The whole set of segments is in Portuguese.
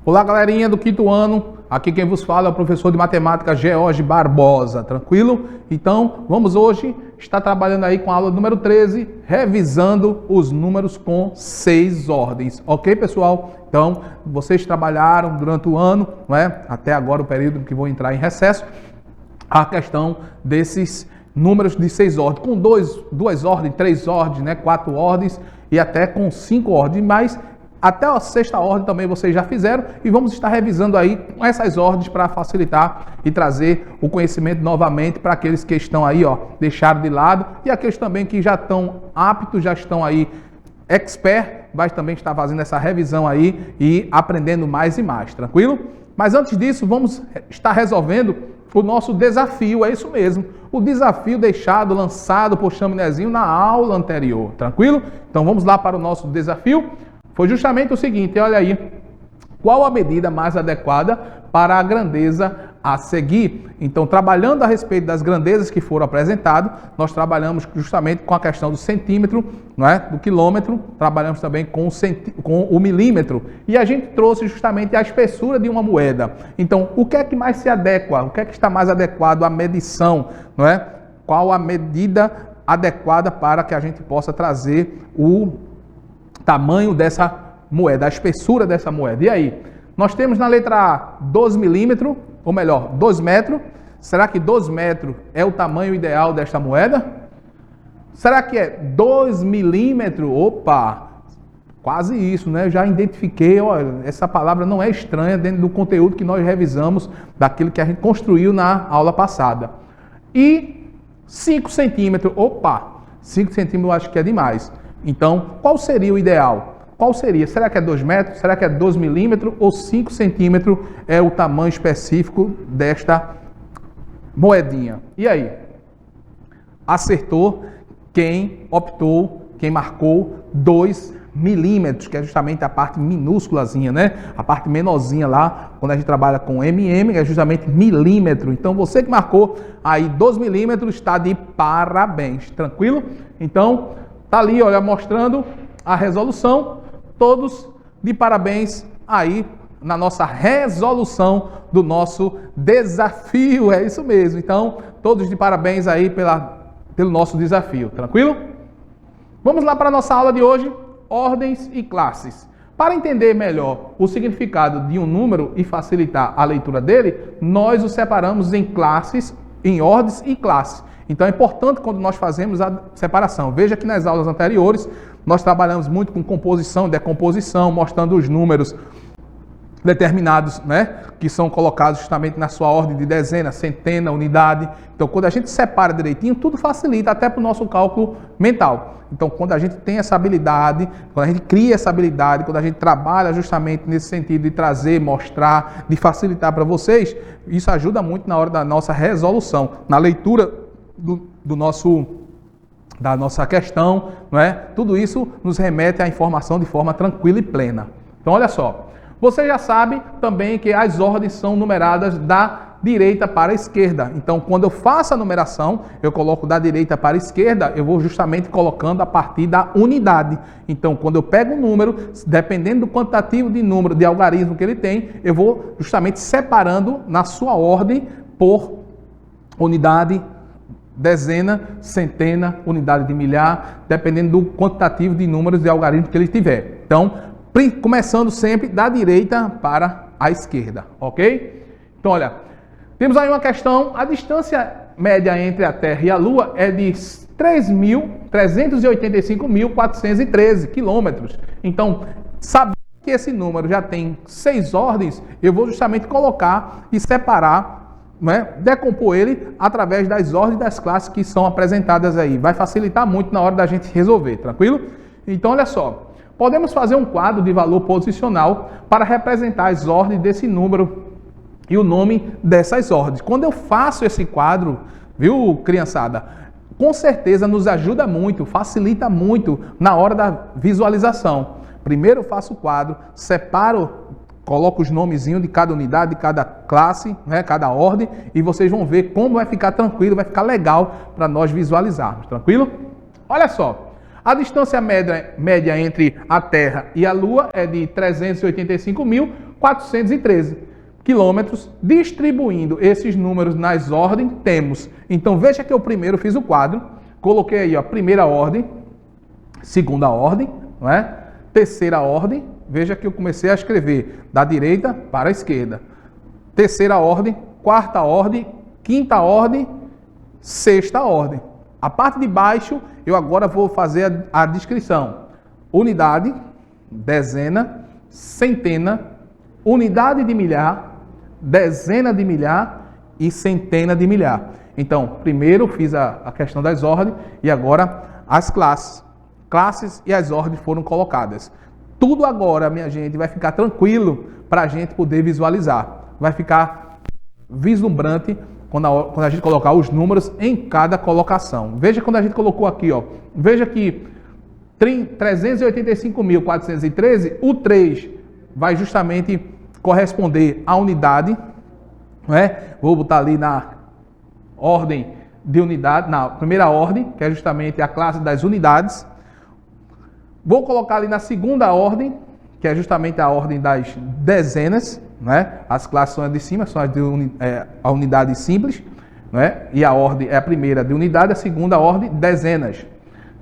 Olá, galerinha do quinto ano. Aqui quem vos fala é o professor de matemática George Barbosa, tranquilo? Então, vamos hoje estar trabalhando aí com a aula número 13, revisando os números com 6 ordens. Ok, pessoal? Então, vocês trabalharam durante o ano, não é? Até agora o período que vou entrar em recesso, a questão desses números de 6 ordens, com 2 ordens, 3 ordens, né? 4 ordens e até com 5 ordens, mas até a 6ª ordem também vocês já fizeram e vamos estar revisando aí com essas ordens para facilitar e trazer o conhecimento novamente para aqueles que estão aí, ó, deixaram de lado e aqueles também que já estão aptos, já estão aí expert, vai também estar fazendo essa revisão aí e aprendendo mais e mais, tranquilo? Mas antes disso, vamos estar resolvendo o nosso desafio, é isso mesmo, o desafio lançado por Chaminézinho na aula anterior, tranquilo? Então vamos lá para o nosso desafio. Foi justamente o seguinte, olha aí, qual a medida mais adequada para a grandeza a seguir? Então, trabalhando a respeito das grandezas que foram apresentadas, nós trabalhamos justamente com a questão do centímetro, não é? Do quilômetro, trabalhamos também com o milímetro, e a gente trouxe justamente a espessura de uma moeda. Então, o que é que mais se adequa? O que é que está mais adequado à medição, não é? Qual a medida adequada para que a gente possa trazer o tamanho dessa moeda, a espessura dessa moeda. E aí? Nós temos na letra A 12 milímetros, ou melhor, 2 metros. Será que 2 metros é o tamanho ideal desta moeda? Será que é 2 milímetros? Opa, quase isso, né? Eu já identifiquei, olha, essa palavra não é estranha dentro do conteúdo que nós revisamos, daquilo que a gente construiu na aula passada. E 5 centímetros, opa, 5 centímetros eu acho que é demais. Então, qual seria o ideal? Qual seria? Será que é 2 metros? Será que é 2 milímetros? Ou 5 centímetros é o tamanho específico desta moedinha? E aí? Acertou quem optou, quem marcou 2 milímetros, que é justamente a parte minúsculazinha, né? A parte menorzinha lá, quando a gente trabalha com mm, é justamente milímetro. Então, você que marcou aí 2 milímetros está de parabéns, tranquilo? Então, tá ali, olha, mostrando a resolução, todos de parabéns aí na nossa resolução do nosso desafio, é isso mesmo. Então, todos de parabéns aí pelo nosso desafio, tranquilo? Vamos lá para a nossa aula de hoje, ordens e classes. Para entender melhor o significado de um número e facilitar a leitura dele, nós o separamos em classes, em ordens e classes. Então é importante quando nós fazemos a separação. Veja que nas aulas anteriores nós trabalhamos muito com composição, decomposição, mostrando os números determinados, né, que são colocados justamente na sua ordem de dezena, centena, unidade. Então quando a gente separa direitinho, tudo facilita até para o nosso cálculo mental. Então quando a gente tem essa habilidade, quando a gente cria essa habilidade, quando a gente trabalha justamente nesse sentido de trazer, mostrar, de facilitar para vocês, isso ajuda muito na hora da nossa resolução, na leitura da nossa questão, não é? Tudo isso nos remete à informação de forma tranquila e plena. Então, olha só. Você já sabe também que as ordens são numeradas da direita para a esquerda. Então, quando eu faço a numeração, eu coloco da direita para a esquerda, eu vou justamente colocando a partir da unidade. Então, quando eu pego um número, dependendo do quantitativo de número, de algarismo que ele tem, eu vou justamente separando na sua ordem por unidade, dezena, centena, unidade de milhar, dependendo do quantitativo de números de algarismo que ele tiver. Então, começando sempre da direita para a esquerda, ok? Então, olha, temos aí uma questão, a distância média entre a Terra e a Lua é de 385.413 quilômetros. Então, sabendo que esse número já tem 6 ordens, eu vou justamente colocar e separar, né, decompor ele através das ordens das classes que são apresentadas aí. Vai facilitar muito na hora da gente resolver, tranquilo? Então, olha só. Podemos fazer um quadro de valor posicional para representar as ordens desse número e o nome dessas ordens. Quando eu faço esse quadro, viu, criançada? Com certeza nos ajuda muito, facilita muito na hora da visualização. Primeiro eu faço o quadro, separo, coloco os nomezinhos de cada unidade, de cada classe, né, cada ordem, e vocês vão ver como vai ficar tranquilo, vai ficar legal para nós visualizarmos, tranquilo? Olha só, a distância média entre a Terra e a Lua é de 385.413 413 quilômetros. Distribuindo esses números nas ordens, temos. Então, veja que eu primeiro fiz o quadro, coloquei aí, ó, primeira ordem, segunda ordem, não é? Terceira ordem. Veja que eu comecei a escrever da direita para a esquerda. Terceira ordem, quarta ordem, quinta ordem, sexta ordem. A parte de baixo, eu agora vou fazer a descrição. Unidade, dezena, centena, unidade de milhar, dezena de milhar e centena de milhar. Então, primeiro fiz a questão das ordens e agora as classes. Classes e as ordens foram colocadas. Tudo agora, minha gente, vai ficar tranquilo para a gente poder visualizar. Vai ficar vislumbrante quando a gente colocar os números em cada colocação. Veja quando a gente colocou aqui, ó. Veja que 385.413, o 3 vai justamente corresponder à unidade, não é? Vou botar ali na ordem de unidade, na primeira ordem, que é justamente a classe das unidades. Vou colocar ali na segunda ordem, que é justamente a ordem das dezenas, né? As classes são as de cima, são as de a unidade simples, né? E a ordem é a primeira de unidade, a segunda ordem, dezenas.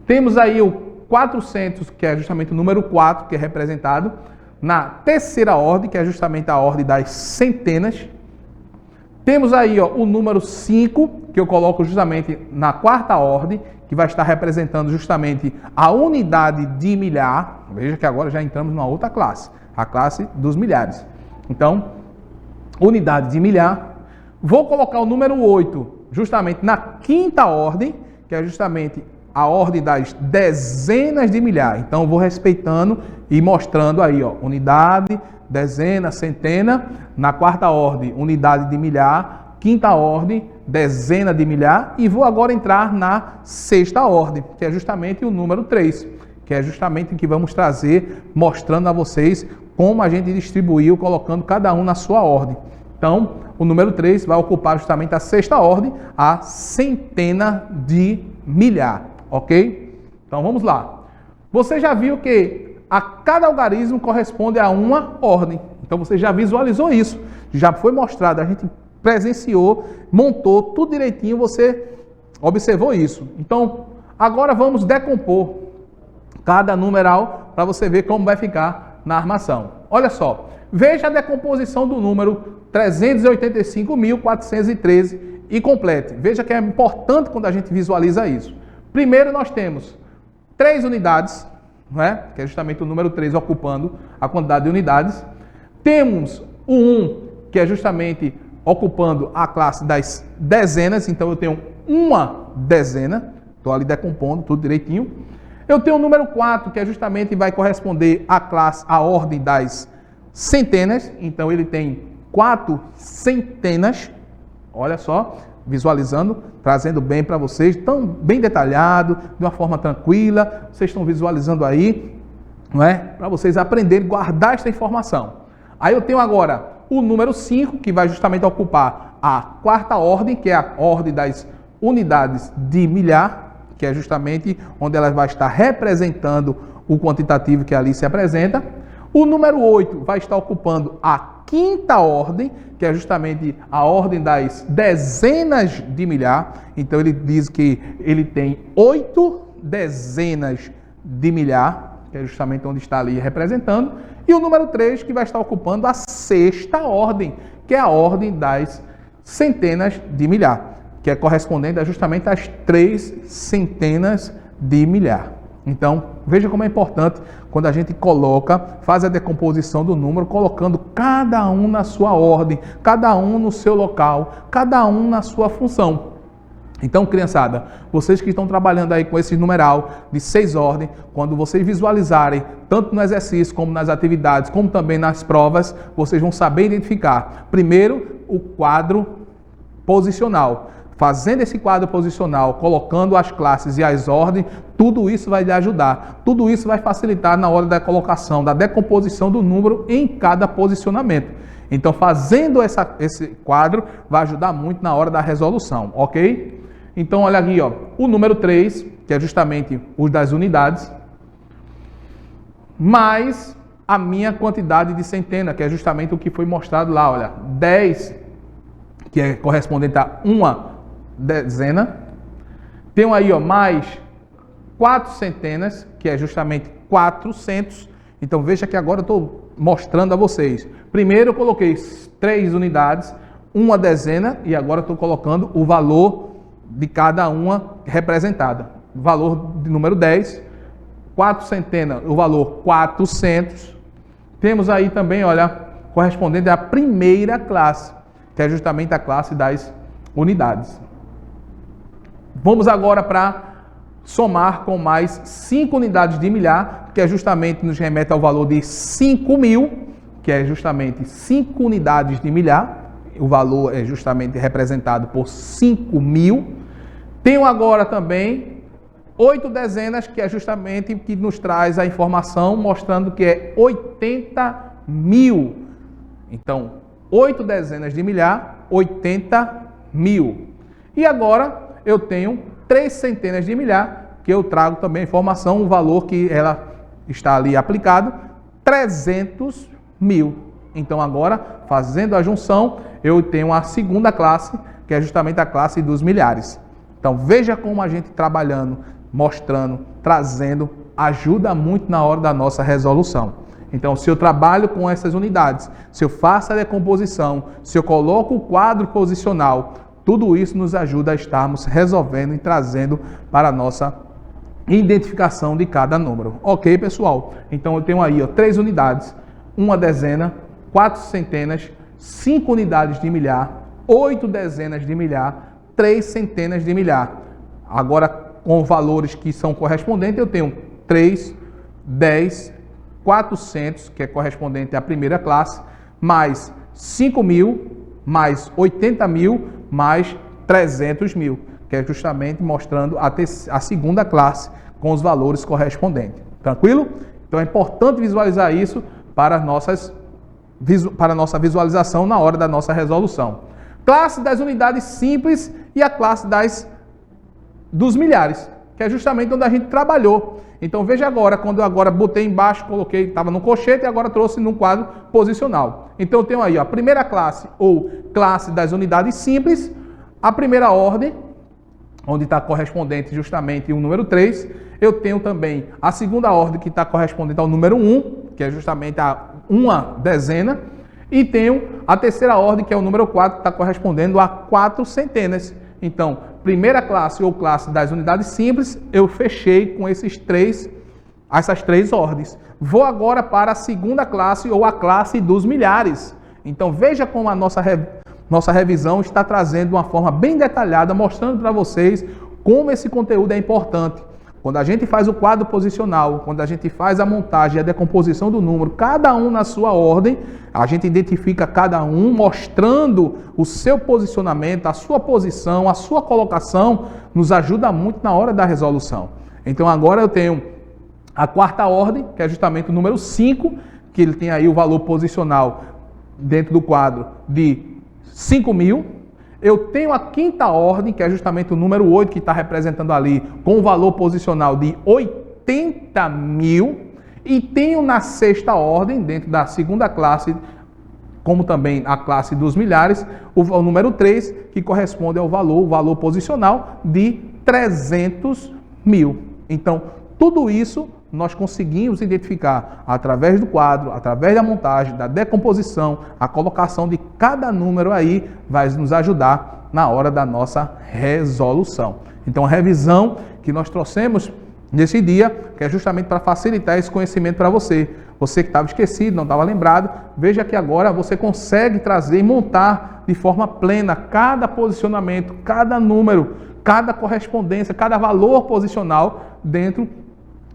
Temos aí o 400, que é justamente o número 4, que é representado na terceira ordem, que é justamente a ordem das centenas. Temos aí, ó, o número 5, que eu coloco justamente na quarta ordem, que vai estar representando justamente a unidade de milhar. Veja que agora já entramos numa outra classe, a classe dos milhares. Então, unidade de milhar. Vou colocar o número 8 justamente na quinta ordem, que é justamente a ordem das dezenas de milhar. Então, vou respeitando e mostrando aí, ó, unidade, dezena, centena. Na quarta ordem, unidade de milhar. Quinta ordem, dezena de milhar. E vou agora entrar na sexta ordem, que é justamente o número 3, que é justamente o que vamos trazer, mostrando a vocês como a gente distribuiu, colocando cada um na sua ordem. Então, o número 3 vai ocupar justamente a sexta ordem, a centena de milhar, ok? Então, vamos lá. Você já viu que a cada algarismo corresponde a uma ordem. Então, você já visualizou isso. Já foi mostrado, a gente presenciou, montou tudo direitinho, você observou isso. Então, agora vamos decompor cada numeral para você ver como vai ficar na armação. Olha só, veja a decomposição do número 385.413 e complete. Veja que é importante quando a gente visualiza isso. Primeiro nós temos 3 unidades, não é? Que é justamente o número 3 ocupando a quantidade de unidades. Temos o 1, que é justamente ocupando a classe das dezenas, então eu tenho uma dezena, estou ali decompondo tudo direitinho. Eu tenho o número 4, que é justamente vai corresponder à classe, à ordem das centenas, então ele tem 4 centenas, olha só, visualizando, trazendo bem para vocês, tão bem detalhado, de uma forma tranquila, vocês estão visualizando aí, não é? Para vocês aprenderem, guardar essa informação. Aí eu tenho agora o número 5, que vai justamente ocupar a quarta ordem, que é a ordem das unidades de milhar, que é justamente onde ela vai estar representando o quantitativo que ali se apresenta. O número 8 vai estar ocupando a quinta ordem, que é justamente a ordem das dezenas de milhar. Então ele diz que ele tem 8 dezenas de milhar, que é justamente onde está ali representando. E o número 3, que vai estar ocupando a sexta ordem, que é a ordem das centenas de milhar, que é correspondente justamente às 3 centenas de milhar. Então, veja como é importante quando a gente coloca, faz a decomposição do número, colocando cada um na sua ordem, cada um no seu local, cada um na sua função. Então, criançada, vocês que estão trabalhando aí com esse numeral de 6 ordens, quando vocês visualizarem, tanto no exercício, como nas atividades, como também nas provas, vocês vão saber identificar, primeiro, o quadro posicional. Fazendo esse quadro posicional, colocando as classes e as ordens, tudo isso vai lhe ajudar. Tudo isso vai facilitar na hora da colocação, da decomposição do número em cada posicionamento. Então, fazendo esse quadro, vai ajudar muito na hora da resolução, ok? Então, olha aqui, ó, o número 3, que é justamente o das unidades, mais a minha quantidade de centena, que é justamente o que foi mostrado lá, olha, 10, que é correspondente a uma dezena. Tenho aí, ó, mais 4 centenas, que é justamente 400. Então veja que agora eu estou mostrando a vocês. Primeiro eu coloquei 3 unidades, uma dezena, e agora estou colocando o valor de cada uma representada. Valor de número 10, 4 centenas, o valor 400. Temos aí também, olha, correspondente à primeira classe, que é justamente a classe das unidades. Vamos agora para somar com mais 5 unidades de milhar, que é justamente nos remete ao valor de 5.000, que é justamente 5 unidades de milhar. O valor é justamente representado por 5.000. Tenho agora também 8 dezenas, que é justamente o que nos traz a informação, mostrando que é 80.000. Então, 8 dezenas de milhar, 80.000. E agora eu tenho 3 centenas de milhar, que eu trago também a informação, o valor que ela está ali aplicado, 300.000. Então agora, fazendo a junção, eu tenho a segunda classe, que é justamente a classe dos milhares. Então veja como a gente trabalhando, mostrando, trazendo, ajuda muito na hora da nossa resolução. Então, se eu trabalho com essas unidades, se eu faço a decomposição, se eu coloco o quadro posicional, tudo isso nos ajuda a estarmos resolvendo e trazendo para a nossa identificação de cada número. Ok, pessoal? Então, eu tenho aí, ó, 3 unidades, uma dezena, 4 centenas, 5 unidades de milhar, 8 dezenas de milhar, 3 centenas de milhar. Agora, com valores que são correspondentes, eu tenho 3, 10, 400, que é correspondente à primeira classe, mais 5.000, mais 80.000, mais 300.000, que é justamente mostrando a segunda classe com os valores correspondentes. Tranquilo? Então é importante visualizar isso para a nossa visualização na hora da nossa resolução. Classe das unidades simples e a classe dos milhares, que é justamente onde a gente trabalhou. Então veja agora, quando eu agora botei embaixo, coloquei, estava no colchete e agora trouxe num quadro posicional. Então eu tenho aí, ó, a primeira classe ou classe das unidades simples, a primeira ordem, onde está correspondente justamente o número 3. Eu tenho também a segunda ordem que está correspondente ao número 1, que é justamente a uma dezena. E tenho a terceira ordem, que é o número 4, que está correspondendo a 4 centenas. Então, primeira classe ou classe das unidades simples, eu fechei com essas três ordens. Vou agora para a segunda classe ou a classe dos milhares. Então, veja como a nossa revisão está trazendo de uma forma bem detalhada, mostrando para vocês como esse conteúdo é importante. Quando a gente faz o quadro posicional, quando a gente faz a montagem e a decomposição do número, cada um na sua ordem, a gente identifica cada um, mostrando o seu posicionamento, a sua posição, a sua colocação, nos ajuda muito na hora da resolução. Então agora eu tenho a quarta ordem, que é justamente o número 5, que ele tem aí o valor posicional dentro do quadro de 5.000. Eu tenho a quinta ordem, que é justamente o número 8, que está representando ali com o valor posicional de 80.000. E tenho na sexta ordem, dentro da segunda classe, como também a classe dos milhares, o número 3, que corresponde ao o valor posicional de 300.000. Então, tudo isso nós conseguimos identificar através do quadro, através da montagem, da decomposição, a colocação de cada número aí vai nos ajudar na hora da nossa resolução. Então, a revisão que nós trouxemos nesse dia, que é justamente para facilitar esse conhecimento para você. Você que estava esquecido, não estava lembrado, veja que agora você consegue trazer e montar de forma plena cada posicionamento, cada número, cada correspondência, cada valor posicional dentro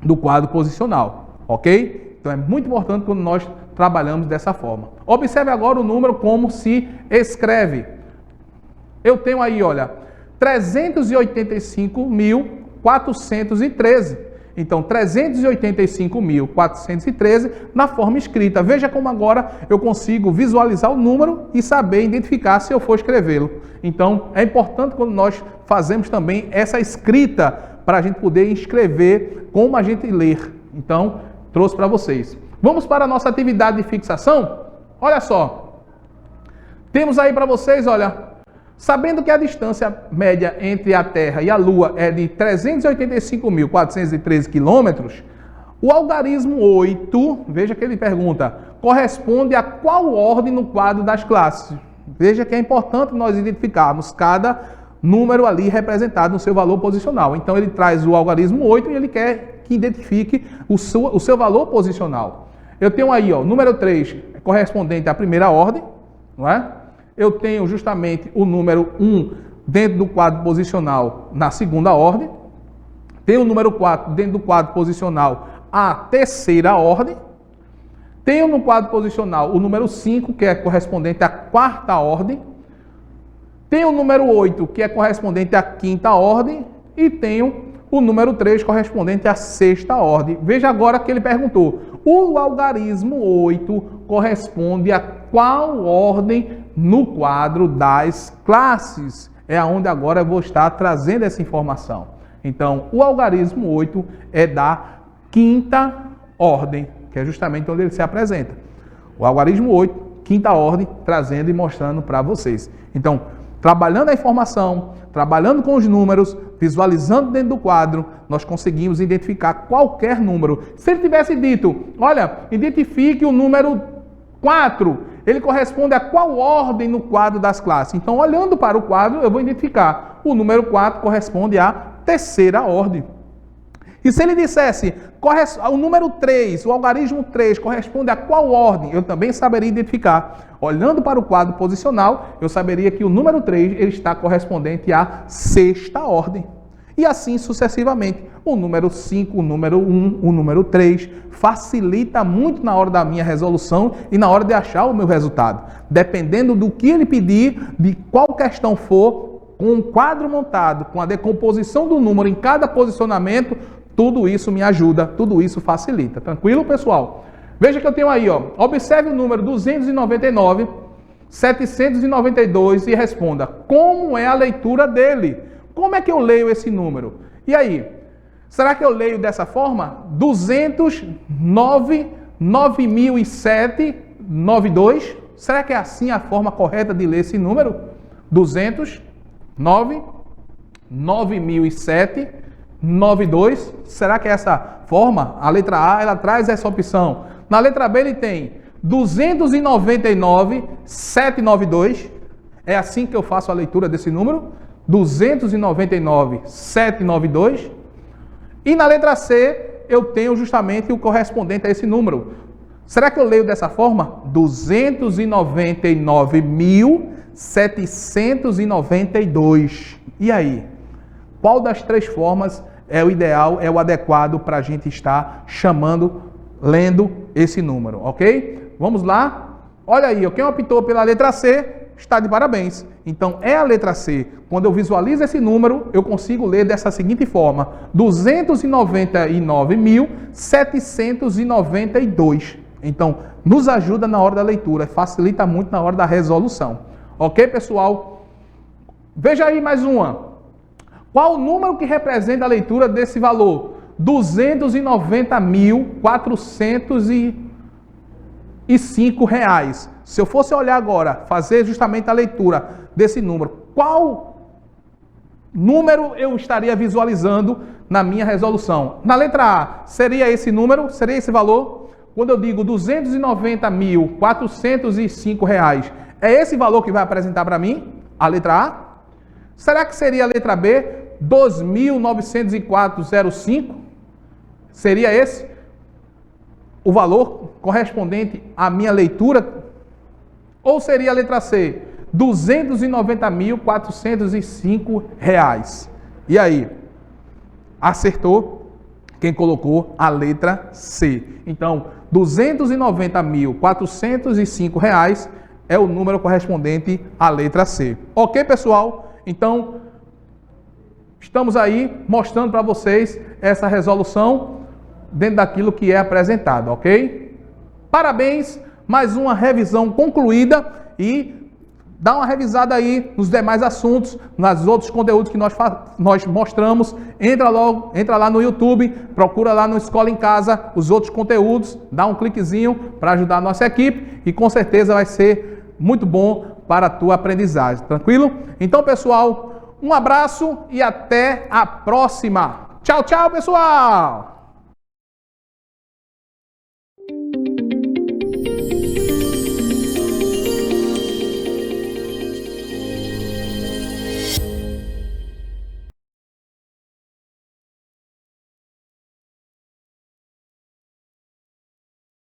do quadro posicional, ok? Então é muito importante quando nós trabalhamos dessa forma. Observe agora o número como se escreve. Eu tenho aí, olha, 385.413. Então, 385.413 na forma escrita. Veja como agora eu consigo visualizar o número e saber identificar se eu for escrevê-lo. Então, é importante quando nós fazemos também essa escrita para a gente poder escrever como a gente ler. Então, trouxe para vocês. Vamos para a nossa atividade de fixação? Olha só. Temos aí para vocês, olha, sabendo que a distância média entre a Terra e a Lua é de 385.413 quilômetros, o algarismo 8, veja que ele pergunta, corresponde a qual ordem no quadro das classes? Veja que é importante nós identificarmos cada número ali representado no seu valor posicional. Então ele traz o algarismo 8 e ele quer que identifique o seu valor posicional. Eu tenho aí, ó, número 3 correspondente à primeira ordem, não é? Eu tenho justamente o número 1 dentro do quadro posicional na segunda ordem. Tenho o número 4 dentro do quadro posicional à terceira ordem. Tenho no quadro posicional o número 5, que é correspondente à quarta ordem. Tenho o número 8, que é correspondente à quinta ordem. E tenho o número 3, correspondente à sexta ordem. Veja agora que ele perguntou. O algarismo 8 corresponde a qual ordem no quadro das classes? É aonde agora eu vou estar trazendo essa informação. Então, o algarismo 8 é da quinta ordem, que é justamente onde ele se apresenta. O algarismo 8, quinta ordem, trazendo e mostrando para vocês. Então, trabalhando a informação, trabalhando com os números, visualizando dentro do quadro, nós conseguimos identificar qualquer número. Se ele tivesse dito, olha, identifique o número 4, ele corresponde a qual ordem no quadro das classes? Então, olhando para o quadro, eu vou identificar. O número 4 corresponde à terceira ordem. E se ele dissesse, o número 3, o algarismo 3, corresponde a qual ordem? Eu também saberia identificar. Olhando para o quadro posicional, eu saberia que o número 3 ele está correspondente à sexta ordem. E assim sucessivamente. O número 5, o número 1, o número 3 facilita muito na hora da minha resolução e na hora de achar o meu resultado. Dependendo do que ele pedir, de qual questão for, com um quadro montado, com a decomposição do número em cada posicionamento, tudo isso me ajuda, tudo isso facilita. Tranquilo, pessoal? Veja que eu tenho aí, ó. Observe o número 299, 792 e responda. Como é a leitura dele? Como é que eu leio esse número? E aí? Será que eu leio dessa forma? 209, 9007, 92? Será que é assim a forma correta de ler esse número? 209, 9007, 92. Será que é essa forma? A letra A, ela traz essa opção. Na letra B, ele tem 299, 792. É assim que eu faço a leitura desse número? 299, 792. E na letra C, eu tenho justamente o correspondente a esse número. Será que eu leio dessa forma? 299.792. E aí? Qual das três formas é o ideal, é o adequado para a gente estar chamando, lendo esse número, ok? Vamos lá? Olha aí, quem optou pela letra C está de parabéns. Então, é a letra C. Quando eu visualizo esse número, eu consigo ler dessa seguinte forma. 299.792. Então, nos ajuda na hora da leitura. Facilita muito na hora da resolução. Ok, pessoal? Veja aí mais uma. Qual o número que representa a leitura desse valor? 290.405 reais. Se eu fosse olhar agora, fazer justamente a leitura desse número, qual número eu estaria visualizando na minha resolução? Na letra A, seria esse número? Seria esse valor? Quando eu digo 290.405 reais, é esse valor que vai apresentar para mim? A letra A? Será que seria a letra B? 2.904,05? Seria esse o valor correspondente à minha leitura? Ou seria a letra C? 290.405 reais. E aí? Acertou quem colocou a letra C. Então, 290.405 reais é o número correspondente à letra C. Ok, pessoal? Então, estamos aí mostrando para vocês essa resolução dentro daquilo que é apresentado, ok? Parabéns, mais uma revisão concluída e dá uma revisada aí nos demais assuntos, nos outros conteúdos que nós mostramos. Entra lá no YouTube, procura lá no Escola em Casa os outros conteúdos, dá um cliquezinho para ajudar a nossa equipe e com certeza vai ser muito bom para a tua aprendizagem, tranquilo? Então, pessoal, um abraço e até a próxima. Tchau, tchau, pessoal!